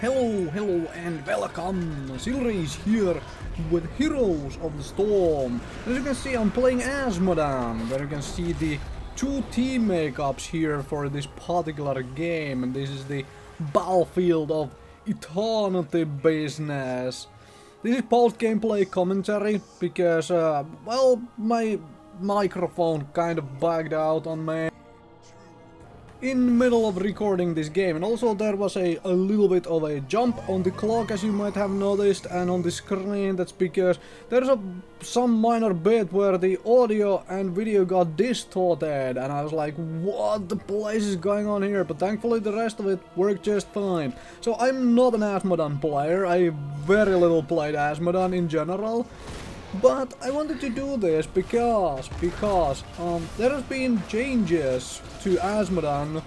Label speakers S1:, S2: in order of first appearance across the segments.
S1: Hello and welcome! Silrace here with Heroes of the Storm. As you can see, I'm playing Asmodan, where you can see the two team makeups here for this particular game, and this is the battlefield of eternity business. This is post-gameplay commentary because, well, my microphone kind of bugged out on me in the middle of recording this game, and also there was a little bit of a jump on the clock, as you might have noticed, and on the screen. That's because there's some minor bit where the audio and video got distorted, and I was like, what the place is going on here? But thankfully the rest of it worked just fine. So I'm not an Asmodan player, I very little played Asmodan in general. But I wanted to do this because there has been changes to Asmodan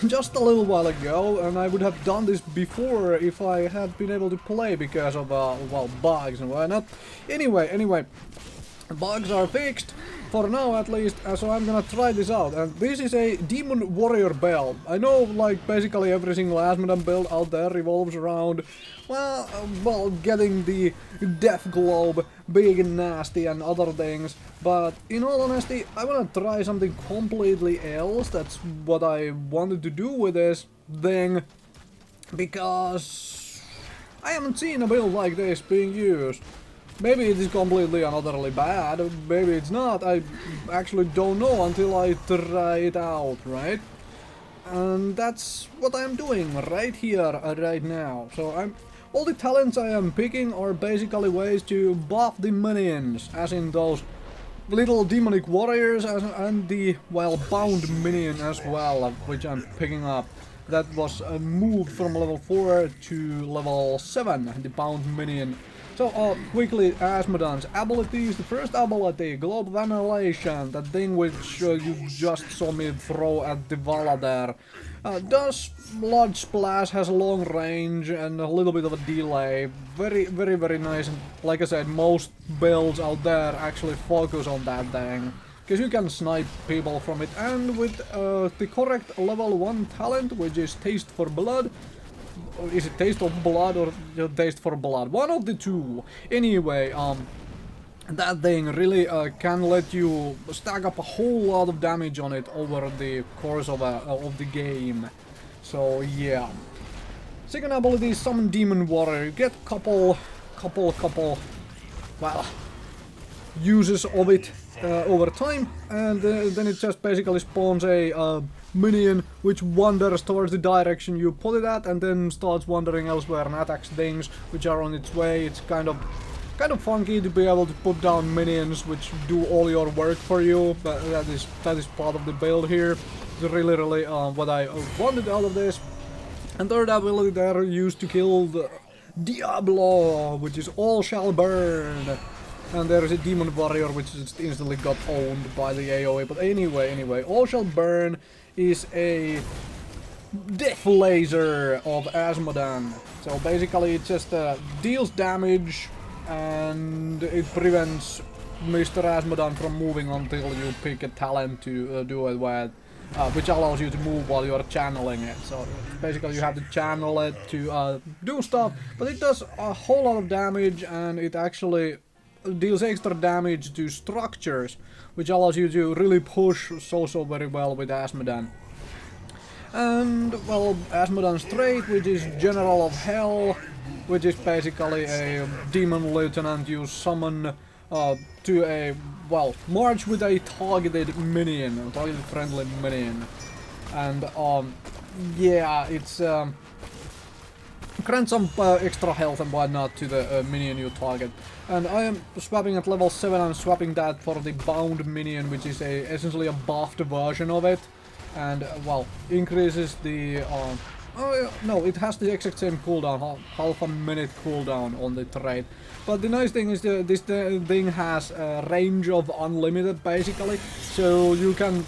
S1: just a little while ago, and I would have done this before if I had been able to play because of well, bugs and whatnot. Anyway, bugs are fixed for now at least, so I'm gonna try this out. And this is a Demon Warrior build. I know, like, basically every single Asmodan build out there revolves around, well, getting the Death Globe big and nasty and other things, but in all honesty, I wanna try something completely else. That's what I wanted to do with this thing, because I haven't seen a build like this being used. Maybe it is completely and utterly bad, maybe it's not, I actually don't know until I try it out, right? And that's what I'm doing right here, right now. So all the talents I am picking are basically ways to buff the minions, as in those little demonic warriors and the, well, bound minion as well, which I'm picking up. That was moved from level 4 to level 7, the bound minion. So, quickly, Asmodan's abilities. The first ability, Globe of Annihilation, that thing which you just saw me throw at the Vala there. Does large splash, has a long range and a little bit of a delay. Very nice, and like I said, most builds out there actually focus on that thing, because you can snipe people from it. And with the correct level 1 talent, which is Taste for Blood. Is it Taste of Blood or Taste for Blood? One of the two. Anyway, that thing really can let you stack up a whole lot of damage on it over the course of the game. So yeah. Second ability is Summon Demon Warrior. You get couple, well, uses of it over time, and then it just basically spawns a minion which wanders towards the direction you put it at, and then starts wandering elsewhere and attacks things which are on its way. It's kind of funky to be able to put down minions which do all your work for you, but that is part of the build here. It's really what I wanted out of this. And third ability there used to kill the Diablo, which is All Shall Burn. And there is a Demon Warrior which just instantly got owned by the AoE. But anyway, All Shall Burn is a death laser of Asmodan. So basically it just deals damage, and it prevents Mr. Asmodan from moving until you pick a talent to do it with, which allows you to move while you are channeling it. So basically you have to channel it to do stuff, but it does a whole lot of damage, and it actually deals extra damage to structures, which allows you to really push so very well with Asmodan. And, well, Asmodan's trait, which is General of Hell, which is basically a demon lieutenant you summon to a, well, march with a targeted minion, a targeted friendly minion. And, yeah, it's grant some extra health and whatnot to the minion you target. And I am swapping at level 7, I'm swapping that for the bound minion, which is essentially a buffed version of it. And, well, increases the, oh no, it has the exact same cooldown, half a minute cooldown on the trait. But the nice thing is this thing has a range of unlimited, basically, so you can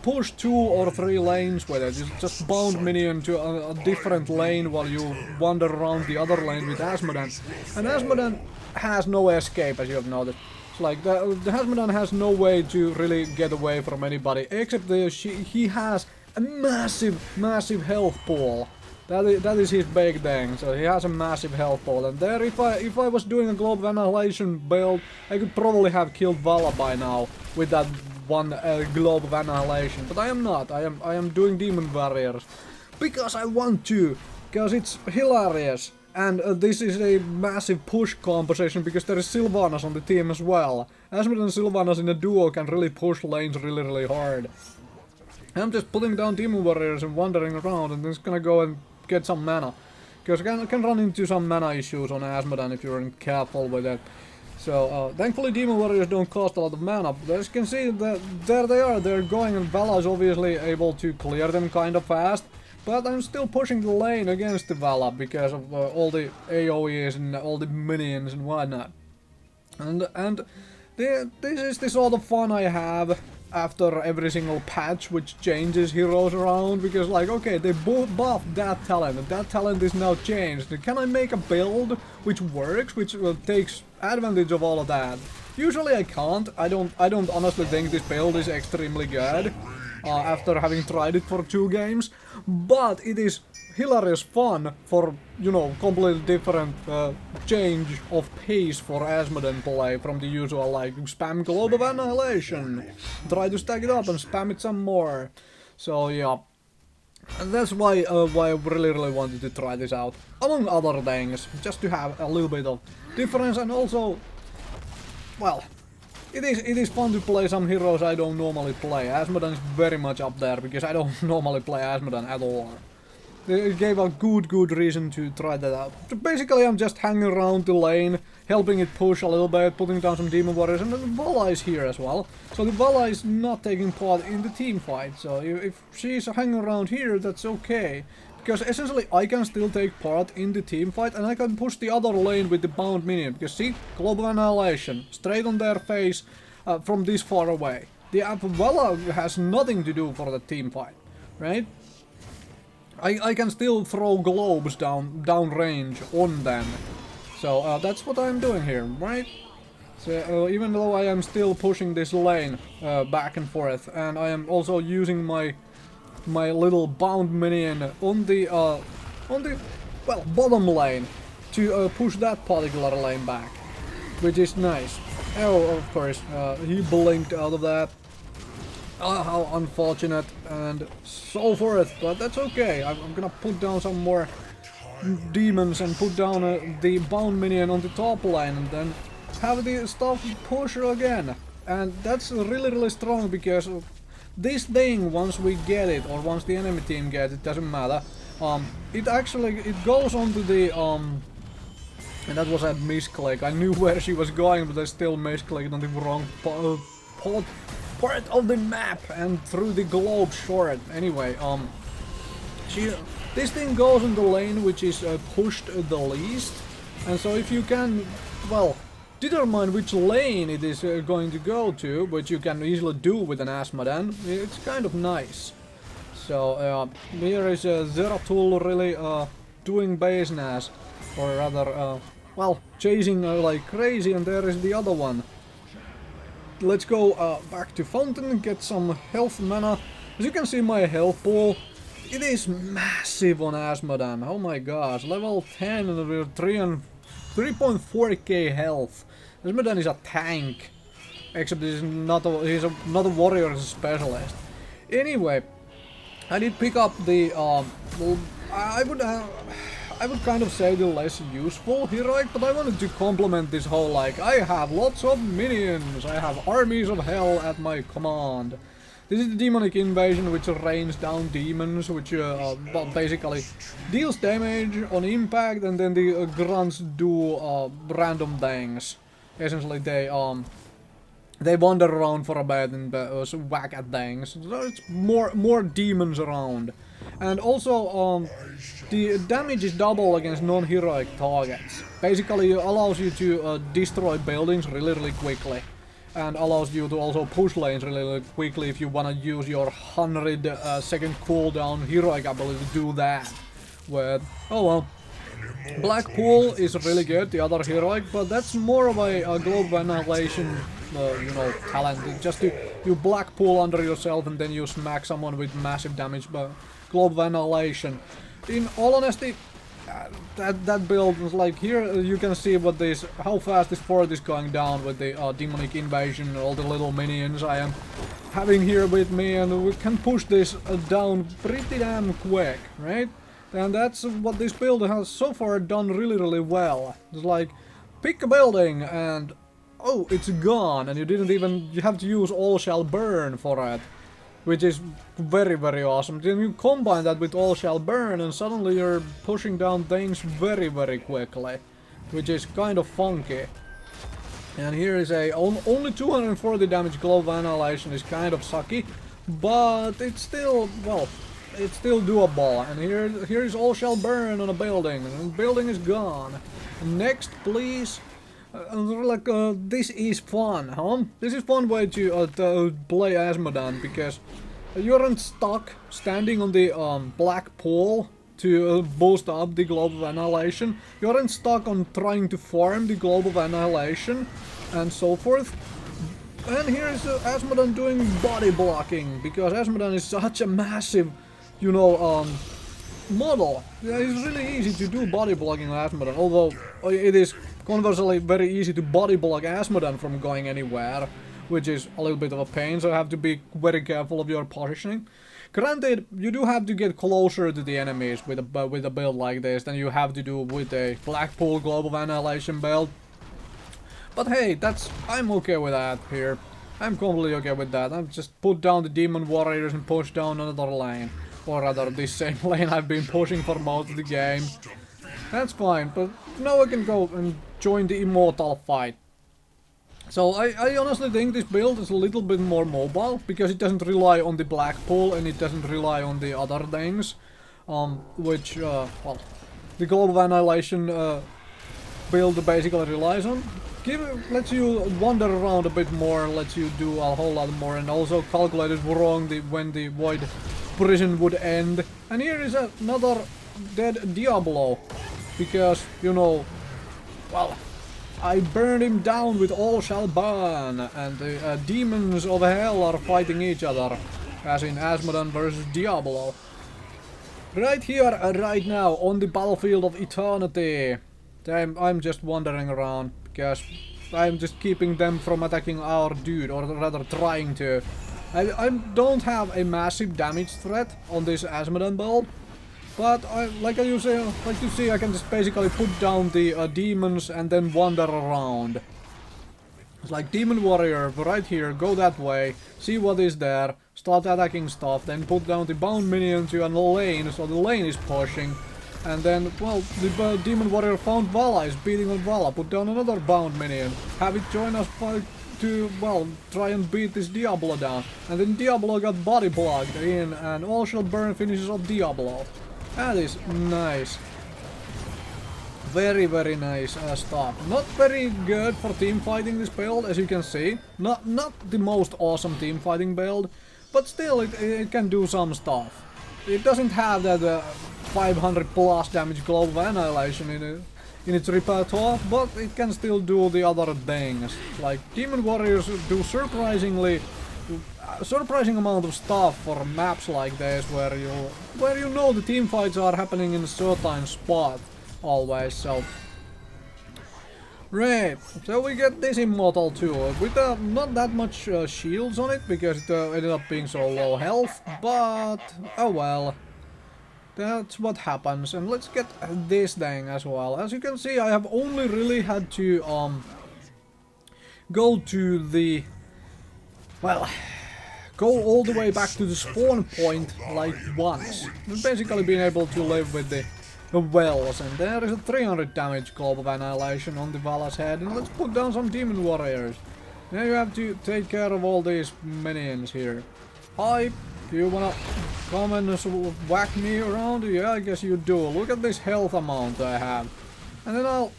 S1: push 2 or 3 lanes with it. You just bound minion to a different lane while you wander around the other lane with Asmodan. And Asmodan has no escape, as you have noticed. It's like the Asmodan has no way to really get away from anybody, except he has a massive health pool. That is his big thing. So he has a massive health pool, and there, if I was doing a Globe of Annihilation build, I could probably have killed Vala by now with that one Globe of Annihilation. But I am not. I am doing Demon Warriors because I want to, because it's hilarious. And this is a massive push composition because there is Sylvanas on the team as well. Asmod and Sylvanas in a duo can really push lanes really hard. I'm just putting down Demon Warriors and wandering around and just gonna go and get some mana. Because I can run into some mana issues on Asmodan if you're careful with it. So, thankfully Demon Warriors don't cost a lot of mana, but as you can see, there they are, they're going, and Vala is obviously able to clear them kind of fast. But I'm still pushing the lane against the Vala because of all the AoEs and all the minions and whatnot. And this is the sort of fun I have after every single patch which changes heroes around, because like, okay, they both buffed that talent and that talent is now changed. Can I make a build which works, which takes advantage of all of that? Usually I can't. I don't honestly think this build is extremely good after having tried it for 2 games, but it is hilarious fun for, you know, completely different change of pace for Asmodan play from the usual, like, spam Globe of Annihilation, try to stack it up and spam it some more. So yeah, and that's why I really wanted to try this out, among other things, just to have a little bit of difference. And also, well, it is fun to play some heroes I don't normally play. Asmodan is very much up there because I don't normally play Asmodan at all. It gave a good reason to try that out. So basically I'm just hanging around the lane, helping it push a little bit, putting down some Demon Warriors, and then Vala is here as well. So the Vala is not taking part in the team fight, so if she's hanging around here, that's okay. Because essentially I can still take part in the team fight, and I can push the other lane with the bound minion. Because see, Global Annihilation, straight on their face from this far away. The Vala has nothing to do for the team fight, right? I can still throw globes down range on them. So that's what I'm doing here, right? So even though I am still pushing this lane back and forth, and I am also using my little bound minion on the well, bottom lane to push that particular lane back, which is nice. Oh, of course, he blinked out of that. Oh, how unfortunate, and so forth, but that's okay. I'm gonna put down some more demons and put down the bound minion on the top lane, and then have the stuff push again. And that's really strong, because this thing, once we get it, or once the enemy team gets it, doesn't matter. It goes onto the and that was a misclick. I knew where she was going, but I still misclicked on the wrong part of the map and through the globe short. Anyway, this thing goes in the lane which is pushed the least, and so if you can, well, determine which lane it is going to go to, which you can easily do with an Asmodan, it's kind of nice. So here is Zeratul really doing business, or rather, well, chasing like crazy, and there is the other one. Let's go back to Fountain, get some health mana. As you can see, my health pool, it is massive on Asmodan. Oh my gosh, level 10 and we're 3.4k health. Asmodan is a tank, except he's not a warrior, he's a specialist. Anyway, I did pick up the I would kind of say the less useful heroic, but I wanted to complement this whole, like, I have lots of minions, I have armies of hell at my command. This is the demonic invasion, which rains down demons, which well, basically deals damage on impact, and then the grunts do random things. Essentially they wander around for a bit and whack at things. So it's more demons around. And also, the damage is double against non-heroic targets. Basically, it allows you to destroy buildings really quickly. And allows you to also push lanes really quickly if you want to use your 100-second cooldown heroic ability to do that. With, oh well. Blackpool is really good, the other heroic, but that's more of a Globe Annihilation, you know, talent. Just you Blackpool under yourself and then you smack someone with massive damage, but Globe Annihilation. in all honesty, that build was like, here you can see what this, how fast this fort is going down with the demonic invasion and all the little minions I am having here with me, and we can push this down pretty damn quick, right? And that's what this build has so far done really well. It's like, pick a building and oh, it's gone, and you have to use all shall burn for it. Which is very awesome. Then you combine that with all shall burn and suddenly you're pushing down things very quickly. Which is kind of funky. And here is a only 240 damage glove annihilation is kind of sucky. But it's still, well, it's still doable. And here is all shall burn on a building. And the building is gone. Next please. This is fun, huh? This is fun way to play Asmodan, because you aren't stuck standing on the black pole to boost up the Globe of Annihilation. You aren't stuck on trying to farm the Globe of Annihilation and so forth. And here is Asmodan doing body blocking, because Asmodan is such a massive, you know, model. Yeah, it's really easy to do body blocking on Asmodan, although it is conversely very easy to body block Asmodan from going anywhere, which is a little bit of a pain, so you have to be very careful of your positioning. Granted, you do have to get closer to the enemies with a build like this than you have to do with a Blackpool Globe of Annihilation build. But hey, I'm okay with that here. I'm completely okay with that. I've just put down the Demon Warriors and pushed down another lane. Or rather, this same lane I've been pushing for most of the game. That's fine, but now I can go and join the Immortal fight. So I honestly think this build is a little bit more mobile, because it doesn't rely on the Blackpool and it doesn't rely on the other things. Which, well, the Globe of Annihilation build basically relies on. Lets you wander around a bit more, lets you do a whole lot more, and also calculated wrong when the Void Prison would end. And here is another dead Diablo, because, you know, well, I burned him down with all shall burn, and the demons of hell are fighting each other, as in Asmodan versus Diablo. Right here, right now, on the battlefield of eternity. I'm just wandering around, because I'm just keeping them from attacking our dude, or rather trying to. I don't have a massive damage threat on this Asmodan build, but like you see, I can just basically put down the demons and then wander around. It's like Demon Warrior right here, go that way, see what is there, start attacking stuff, then put down the bound minion to a lane, so the lane is pushing. And then, well, the Demon Warrior found Vala, is beating on Vala, put down another bound minion, have it join us to, well, try and beat this Diablo down. And then Diablo got body blocked in, and all shall burn finishes off Diablo. That is nice. Very nice stuff. Not very good for team fighting this build, as you can see. Not the most awesome team fighting build, but still it can do some stuff. It doesn't have that 500 plus damage Globe of Annihilation in its repertoire, but it can still do the other things. Like Demon Warriors do surprising amount of stuff for maps like this, where you know the team fights are happening in a certain spot always. So right, so we get this Immortal too, with not that much shields on it, because it ended up being so low health, but oh well. That's what happens. And let's get this thing as well. As you can see, I have only really had to go to the, well, go all the way back to the spawn point like once. I've basically been able to live with the wells, and there is a 300 damage Globe of Annihilation on the Vala's head, and let's put down some Demon Warriors. Now you have to take care of all these minions here. Hi, do you wanna come and whack me around? Yeah, I guess you do. Look at this health amount I have. And then I'll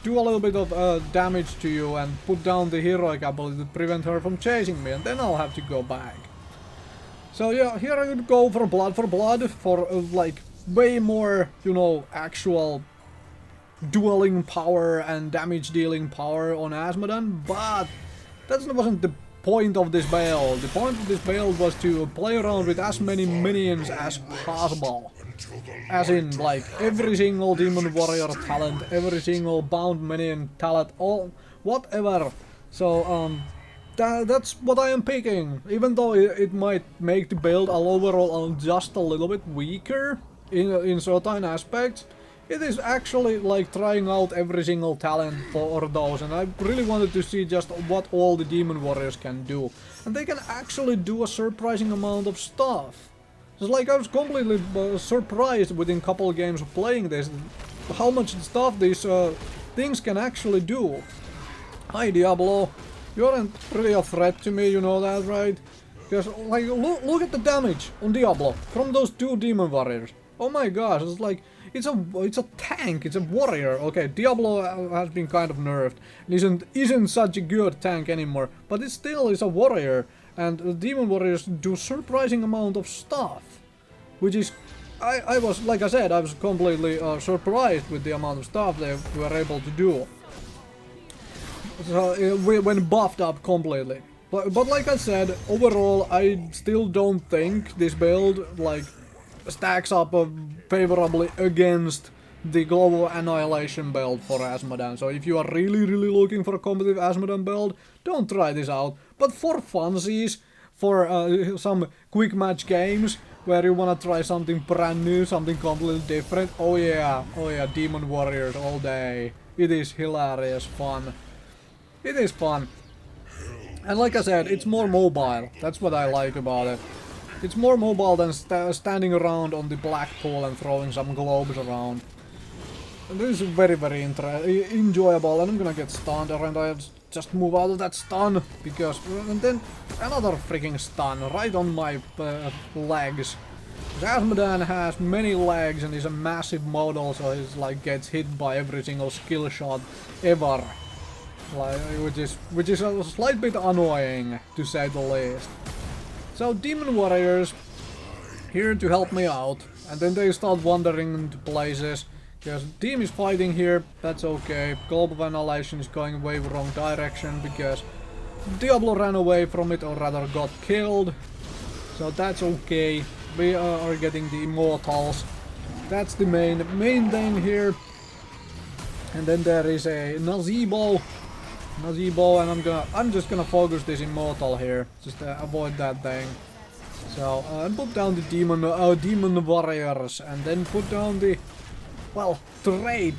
S1: do a little bit of damage to you and put down the heroic ability to prevent her from chasing me, and then I'll have to go back. So yeah, here I would go for blood for like way more, you know, actual dueling power and damage dealing power on Asmodan, but that wasn't the point of this build. The point of this build was to play around with as many minions as possible. As in, like, every single Demon Warrior talent, every single Bound Minion talent, all, whatever. So, that's what I am picking. Even though it might make the build overall just a little bit weaker in certain aspects, it is actually like trying out every single talent for those, and I really wanted to see just what all the Demon Warriors can do. And they can actually do a surprising amount of stuff. It's like I was completely surprised within a couple of games of playing this, how much stuff these things can actually do. Hi Diablo, you aren't really a threat to me, you know that, right? Because like look at the damage on Diablo from those two Demon Warriors. Oh my gosh, it's like it's a tank, it's a warrior. Okay, Diablo has been kind of nerfed, isn't such a good tank anymore, but it still is a warrior, and Demon Warriors do surprising amount of stuff, which is I was, like I said, I was completely surprised with the amount of stuff they were able to do. So when buffed up completely. But like I said, overall I still don't think this build like stacks up favorably against the Global Annihilation build for Asmodan. So if you are really looking for a competitive Asmodan build, don't try this out. But for funsies, for some quick match games where you wanna try something brand new, something completely different, oh yeah, Demon Warriors all day. It is hilarious fun. It is fun. And like I said, it's more mobile. That's what I like about it. It's more mobile than standing around on the black pool and throwing some globes around. And this is very enjoyable, and I'm gonna get stunned, and I just move out of that stun, because... And then another freaking stun right on my legs. Asmodan has many legs and is a massive model, so he's like gets hit by every single skill shot ever. Like, which is a slight bit annoying, to say the least. So Demon Warriors here to help me out, and then they start wandering into places, because team is fighting here, that's okay. Global Annihilation is going way wrong direction, because Diablo ran away from it, or rather got killed, so that's okay. We are getting the Immortals, that's the main thing here. And then there is a Nazebo, and I'm just gonna focus this Immortal here, just avoid that thing. So and put down the Demon Warriors, and then put down the, well, trait,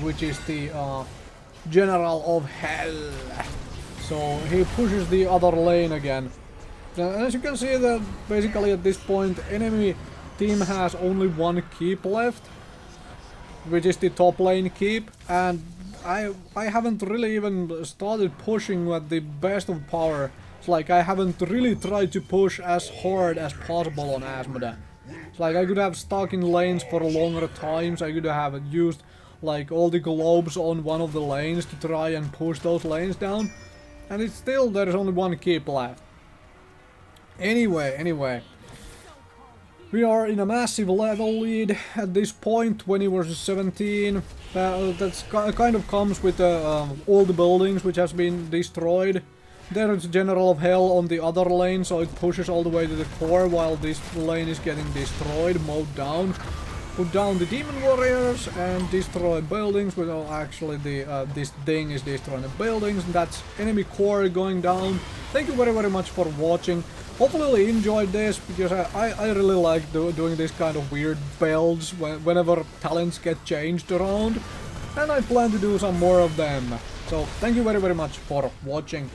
S1: which is the General of Hell. So he pushes the other lane again. As you can see that basically at this point enemy team has only one keep left, which is the top lane keep, and I haven't really even started pushing at the best of power. It's like I haven't really tried to push as hard as possible on Asmodan. It's like I could have stuck in lanes for longer times, I could have used like all the globes on one of the lanes to try and push those lanes down, and it's still, there is only one keep left. Anyway. We are in a massive level lead at this point, 20 versus 17. That's kind of comes with all the buildings which has been destroyed. There is General of Hell on the other lane, so it pushes all the way to the core while this lane is getting destroyed, mowed down. Put down the Demon Warriors and destroy buildings. Well, actually this thing is destroying the buildings, and that's enemy core going down. Thank you very much for watching. Hopefully you enjoyed this, because I really like doing this kind of weird builds whenever talents get changed around, and I plan to do some more of them. So thank you very much for watching.